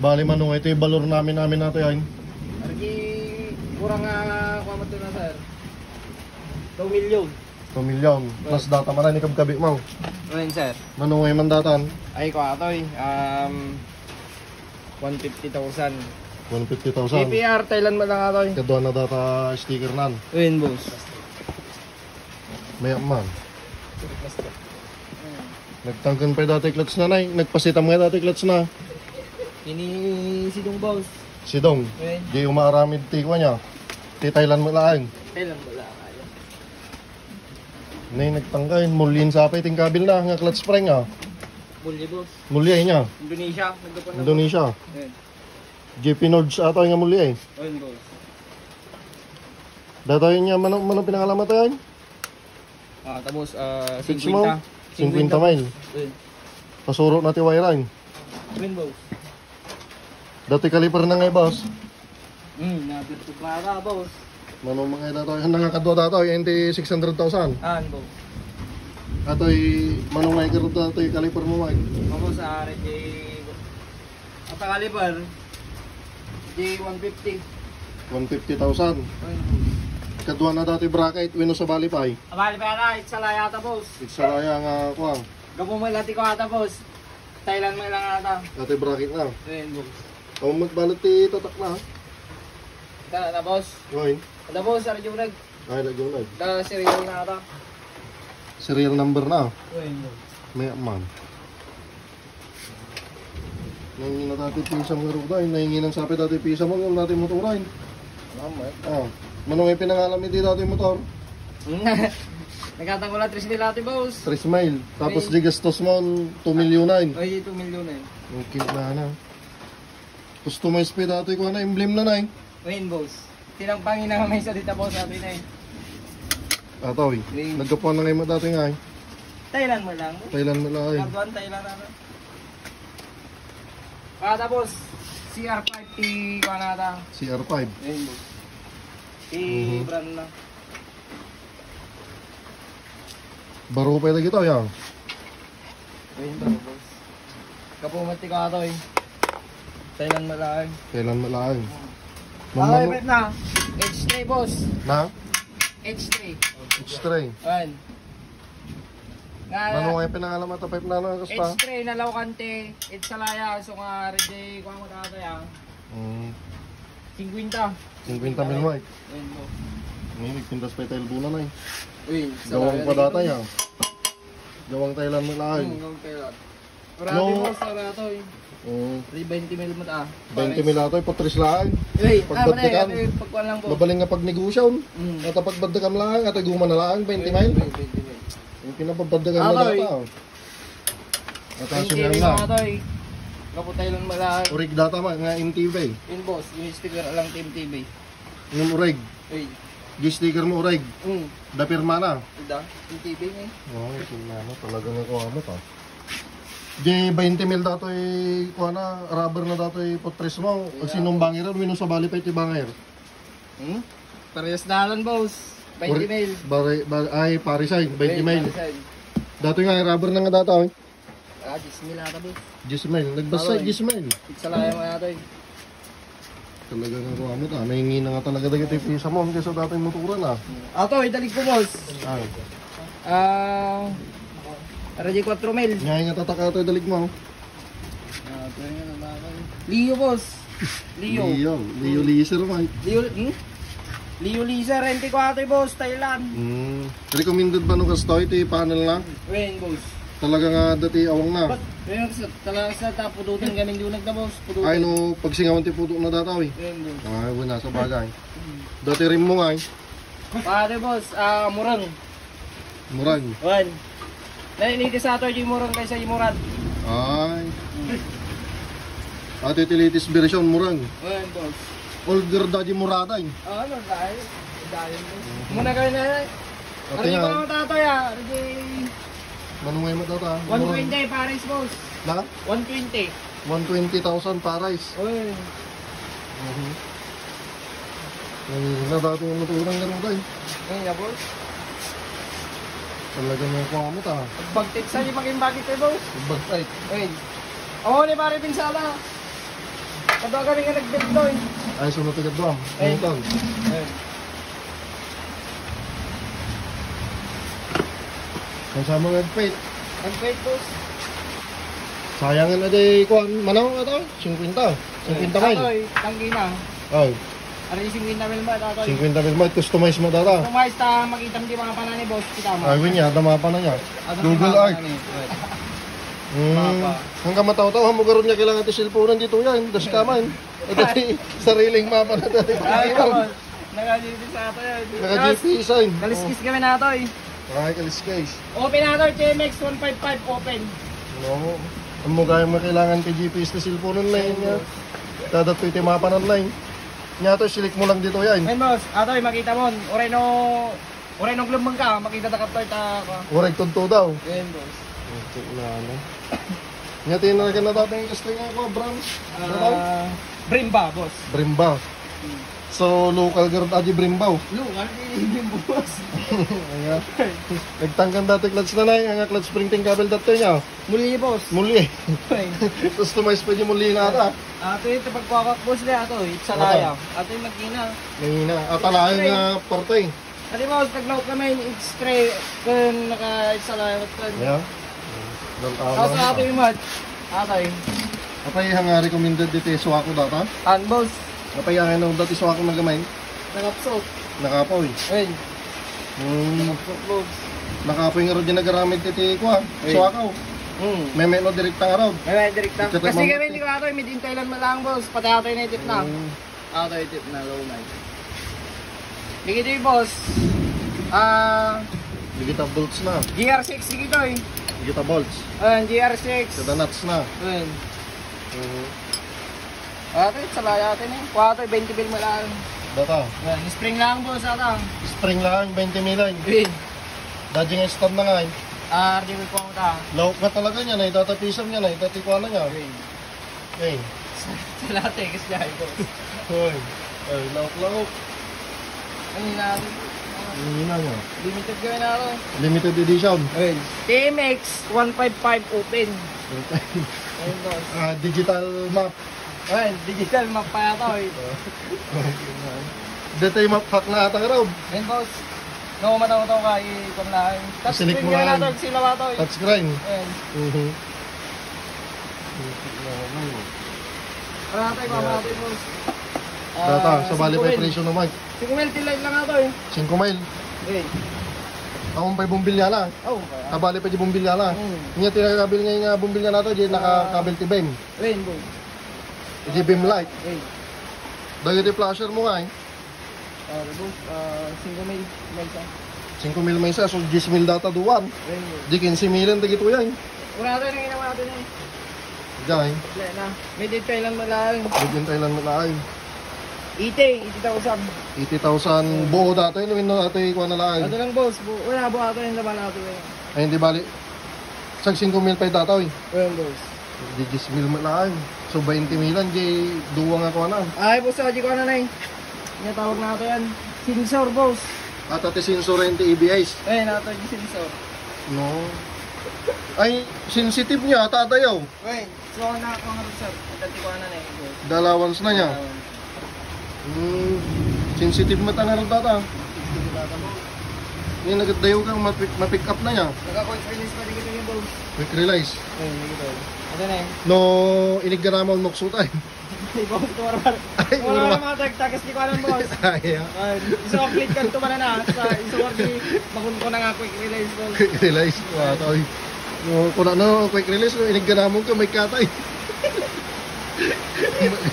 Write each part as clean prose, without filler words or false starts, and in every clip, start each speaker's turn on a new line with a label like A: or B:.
A: Bali manong ito yung balor namin nato yan.
B: Argi, kurang kumamat na sir. 2 million.
A: 2 milyon. Plus data man ni kabkabi mo.
B: Ayun sir.
A: Manong ay mandatan?
B: Ay ko atoy. 150,000.
A: 150,000.
B: APR, Thailand mo lang atoy.
A: Kadwa na data sticker nan.
B: Ayun boss.
A: Mayak man. Nagtangkan pa dati clutch na nay. Nagpasitam nga dati clutch na.
B: Ini sidong boss.
A: Sidong.
B: Ayun.
A: Di umaramid tikwa niya. Ti Thailand mo lang.
B: Thailand mo lang.
A: Nay nagtangkain. Mulin sa apay ting kabil na. Nga clutch spring ah.
B: Bully boss.
A: Muli niya.
B: Indonesia. Nagdupon na.
A: Indonesia.
B: Ayun.
A: JP Nords ato nga muli eh.
B: Ayun boss.
A: Dato yun niya manong pinangalamat yan?
B: Tapos
A: 50 mile.
B: Ayun.
A: Pasuro natin wiring.
B: Ayun boss.
A: Dati kaliper na nga boss.
B: Nabirto para boss.
A: Manong mga dato. Nangakadwa dato. NT 600,000.
B: Boss.
A: Ato'y manong nga ikaro dato yung kaliper mo Mike.
B: Ako sa RJ at kaliper J150.
A: 150,000. Kadwa na dati bracket. Wino sa balipay.
B: Abali pa na, itsalaya ata boss.
A: Iksaraya nga kuwang.
B: Gapo mo lati ko ata boss. Thailand mo lang ata.
A: Dati bracket na.
B: Ayun boss.
A: Kung magbalot ti tatak na.
B: Ita na boss.
A: Ngayon.
B: Ada boss, RJ Urag.
A: Ay lagyan na.
B: Da serial na ata.
A: Serial number na.
B: Ayun boss.
A: May man. Nangingin na dati pisa mo rin. Nangingin ng sapi dati pisa mo. Yung dati motorain. Ah. Manong ay pinangalam iti dati motor.
B: Nagkatangula 3 nila ati boss.
A: 3 mile. Tapos di gastos mo 2 milyon na.
B: Ay, 2 milyon eh.
A: Okay na. Customize pa dati ko na emblem na na.
B: Ayun boss. Tinampangin na kami sa dita boss natin eh.
A: Atoy. Nagkapuan na ngayon mo dati nga.
B: Thailand mo lang.
A: Thailand mo lang.
B: Nagduan Thailand na. Tapos CR5 ko na ata.
A: CR5.
B: Ayun boss. Brand na.
A: Baro pa lagi to yan.
B: Ayun ba boss. Kapumati ka ito eh. Thailand malaking.
A: Thailand mo lang.
B: Okay, na. H3 boss.
A: Na?
B: H3.
A: H3.
B: Ayun.
A: Ano nga yung pinangalam at pipe na lang kasta?
B: H3 na Laukante. Itsalaya. So nga RJ ko ang matata yan. 50.
A: 50 mil Mike.
B: Ayun boss.
A: Ngayon, nagpintas pa yung tailbuna na eh.
B: Uy,
A: Gawang pa data yan. Gawang Thailand mo lang.
B: Gawang Thailand. Marami boss, sarado eh. 20 mil mo ta.
A: 20 mil ato, ipatris lang.
B: Uy,
A: Pagbaddakan.
B: pagkuhan lang po.
A: Babaling nga pagnegosyon. At pagbaddakan lang, at guman na lang, 20 mil.
B: 20 mil.
A: Yung pinapabaddakan na data. At ang sinayang na.
B: Kaputay lang malaki.
A: Urig data man, nga MTV.
B: Yun boss, yung sticker lang Team TV.
A: Yung urig.
B: Uy.
A: G-sticker mo urig. Dapirma na.
B: Ida, Team TV eh.
A: Oo, sinano, talaga nga kuha mo ta. Di 20 mil dato ay kuha na, rubber na dato ay potres mo. Pag sinumbangir, wino sa bali pa iti bangir.
B: Parehas dalan boss. 20 mil.
A: Ay, parisay, 20 mil.
B: Parisay.
A: Dato nga, rubber na nga dato ay.
B: 10 mil ata boss.
A: 10 mil, nagbasay 10 mil.
B: Itsalaya mo ata eh.
A: Talaga nga kuha mo ta, nahingi na nga talaga dagiti pisa mo, kasi dato yung moturan ah.
B: Ato, idalig ko boss. RJ 4 mil.
A: Ngayon nga tataka ito dalig mo.
B: Leo boss. Leo.
A: Leo Leaser Mike.
B: Leo Lisa, rente ko ito boss, Thailand.
A: Recommended ba nung kasto ito panel na?
B: Wen boss.
A: Talaga nga dati awang na.
B: Wen talaga sa tapudutin ganing dunag na boss.
A: Ay no, pagsingawan ti puto na dataw eh.
B: Wen boss.
A: Ay, wala sa bagay. Dati rin mo nga eh.
B: Pare boss, murang.
A: Murag.
B: Wen. Nainiti sa ato yung murang kaysa yung murad.
A: Ay. At utilities version murang.
B: Wen boss.
A: Older daddy murada eh.
B: Ano dahil? Dahil boss. Muna kayo na eh.
A: Ate nga.
B: Ano ba tato ya? RJ
A: Manungay mo tata.
B: 120 Paris boss.
A: Na?
B: 120.
A: 120,000 parais.
B: Oy.
A: Na dati yung naturang ganun tayo.
B: Ngayon nga boss.
A: Talaga may kuha mo ta.
B: Pagbagtit sa yung maging bakit eh boss.
A: Bagtay.
B: Oy. Oo ni pare pinsala. Kada kami nga nag-build to eh.
A: Ay, sunod agad doon.
B: Ay.
A: Ayun.
B: Ayun.
A: Kung sa mga nag-paint.
B: Nag-wait boss.
A: Sayangan na di kuan manaw ato 50. 50 mil.
B: Atoy, tanggi na.
A: Ay,
B: Ari 50 mil ba atoy?
A: 50 mil mo customize mo data.
B: Kumayos ta makita mo di mga panani boss kita mo.
A: Ay, winya dama pa na niya. Google Art.
B: Mapa.
A: Hanggang mataw-taw mo garon niya kailangan ti cellphone dito yan, das kaman. Dati sariling mapa na dati.
B: Ay boss. Naka-GP sa ato yan.
A: Naka-GPS sign.
B: Kaliskis kami na atoy.
A: Ay, kalis guys.
B: Open na atoy, TMX 155 open.
A: No. Ang mukha yung kailangan kay GPS na cellphone online niya. Dadatoy ti mapa ng online. Nya to silik mo lang dito yan.
B: Ayun boss, atoy makita mo. Oreno glumang ka, makita ta kaptoy ta.
A: Ureg tunto daw.
B: Ayun boss.
A: Na ano. Nya tinalaga na dati yung casting ko, Brams.
B: Brimba boss.
A: Brimba. So local girl aji Brimbaw.
B: Lugar din boss.
A: Ayan. Nagtangkan dati clutch na nai, ang clutch spring ting kabel dati niya.
B: Muli boss.
A: Muli. Customize pa niya muli na ata.
B: Ato ito pagkakak boss na ato, sa laya. Ato yung magkina.
A: Ngayon atalayan nga porte.
B: Adi boss, nag-load kami, it's tray, kung naka-isa
A: Yeah.
B: Tapos ato yung mat. Atoy.
A: Apay hanga recommended dito so ako data.
B: An boss.
A: Apay ang ano dati so ako nagamay.
B: Nagapsot.
A: Nakapoy.
B: Ayun.
A: Hmm.
B: Boss.
A: Nakapoy nga ro din nagaramid titi ko. So ako. May meno direkta nga raw.
B: May direkta.
A: Ito,
B: Kasi
A: ma'am.
B: kami hindi ko ato, may dintalan mo lang boss. Pati ato yung tip na. Ato yung tip na low night. Bigito yung boss.
A: Digita bolts na.
B: GR6 dito eh.
A: Digita bolts.
B: Ayun, GR6.
A: Kada nuts na.
B: Ayun. Ato yung salaya atin eh. Kuha ato yung 20 bil mo lang.
A: Data.
B: Ayun, spring lang boss ato.
A: Spring lang 20 milan.
B: Ayun.
A: Dajing stop na nga.
B: RD mo po ta.
A: Lawak na talaga niya na itatapisan niya na itatikuan na niya.
B: Ayun.
A: Okay.
B: Sa lahat eh, kasi dahil boss.
A: Hoy. Ay, lawak.
B: Ano yun natin?
A: Hindi na niya.
B: Limited gawin na ako.
A: Limited edition.
B: Ayun. TMX 155 open. Ayun boss.
A: Digital map.
B: Ayun, digital map pa ito eh.
A: Dito yung map hack na ata raw.
B: Ayun boss. No, mataw-taw ka, ikon lang. Tapos
A: Silik mo
B: gawin
A: lang.
B: natin sila ito eh.
A: Touchscreen.
B: Ayun. Para natin, kung natin boss.
A: Data, sa bali pa yung presyo naman.
B: 5 mil tilay lang ito eh.
A: 5 mile.
B: Ayun.
A: Akong pa'y bumbilya lang.
B: Oh, kaya.
A: Kabali pa di bumbilya lang. Nga tinakabil nga bumbilya na ito, di nakakabel ti beam.
B: Ayun boss.
A: Di beam light.
B: Ayun.
A: Dahil di flasher mo nga eh.
B: Boss, 5 mil. May isa.
A: 5 mil may isa, so 10 mil data duwan.
B: Ayun boss.
A: Di 15 milan dagito yan.
B: Wala natin yung ginawa natin eh.
A: Diyan,
B: Wala na. May detail lang mo lang.
A: bigyan tayo lang na ay.
B: 80,000.
A: 80,000 buo data yun, win na natin ikuha na lang.
B: Ano lang boss, wala po ato yung laman natin eh.
A: Ay hindi bali. Sag 5 mil pa yung data eh.
B: Ayun boss.
A: Di 10 mil lang. So 20 milan, di duwa nga kuha na.
B: Ay boss, saji ko na eh. Yung tawag na ito yan. Sensor boss.
A: At ati sinsurente EBS.
B: Ayun, ito yung sensor.
A: No. Ay, sensitive niya, tatayaw.
B: Ayun, so na ako nga sir. Dati ko na eh. Boss.
A: Dalawans na niya. Sensitive mata nga rin tata. Ngayon nagadayaw kang ma-pick up na niya.
B: Naka-quick release pa din yung boss.
A: Quick release.
B: Ayun, dito. Ito na eh.
A: No, inigdaramon moksutay.
B: Ay, boss, kumarabar.
A: Ay,
B: Kumarabar
A: kumarabar.
B: mga tagtakas di ko alam boss.
A: Ay,
B: Ayun, isang click ka ito na sa isang di makun ko na nga quick release boss.
A: quick release. Watoy. No, kung ano, quick release, no, inigdaramon ka, may katay.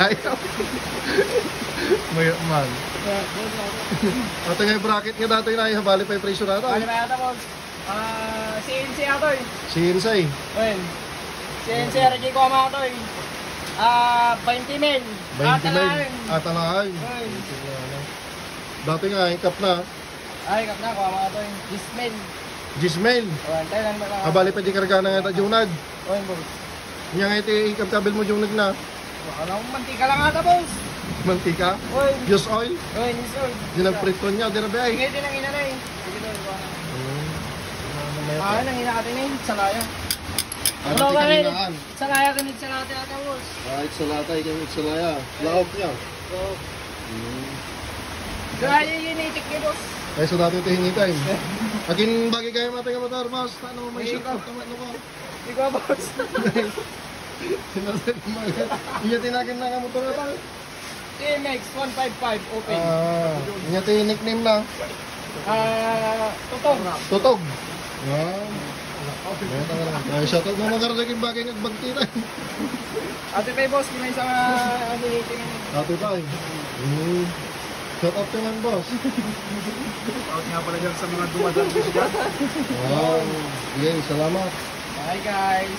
A: Gaya. May man.
B: Kaya, boss, ako.
A: Ito nga yung bracket nga dati na ihabali pa yung presyo na ito.
B: Ano ba yata boss? CNC ato eh.
A: Si Insay.
B: Ayun. CNC RG ko ama ato eh. 20 mil.
A: 20 mil. Atalahan.
B: Ayun.
A: Dati nga, ikap na.
B: Ay, kap na ko ama ato eh. 10 mil.
A: Gismail.
B: Ayun, tayo lang ba lang.
A: Habali pa di karga na nga junag.
B: Ayun boss.
A: Nya nga iti ikap kabel mo junag na.
B: Ano, mantika lang ata boss.
A: Mantika.
B: Ayun.
A: Use oil.
B: Ayun, sir.
A: Dinag-prito niya. Dira ba ay?
B: Sige, din ang ina na eh. Sige, doon. Nang ina natin eh. Sa laya. Ano ka rin?
A: kaninaan.
B: Sa kaya ka sa lahat ata, boss.
A: Kahit sa latay, kahit sa laya. Laog niya.
B: So, kaya yung initik ni boss.
A: Kaya sa dati ito hinitay. Akin bagay kayo matay ka motor, boss. Ano, may shot out naman ako.
B: Ikaw, boss.
A: Sinasabi mo. Iya tinagin na nga motor na tayo.
B: TMX 155 open.
A: Iya nickname na.
B: Totoo.
A: Tutog. Yan. Ay, shout out mo mga karaging bagay ng bagtira.
B: Ate tayo, boss. Kinay sa initik.
A: Dati tayo. Shout out naman, boss.
C: Out nga pala dyan sa mga dumadang dyan.
A: Wow. Yay, salamat.
B: Bye, guys.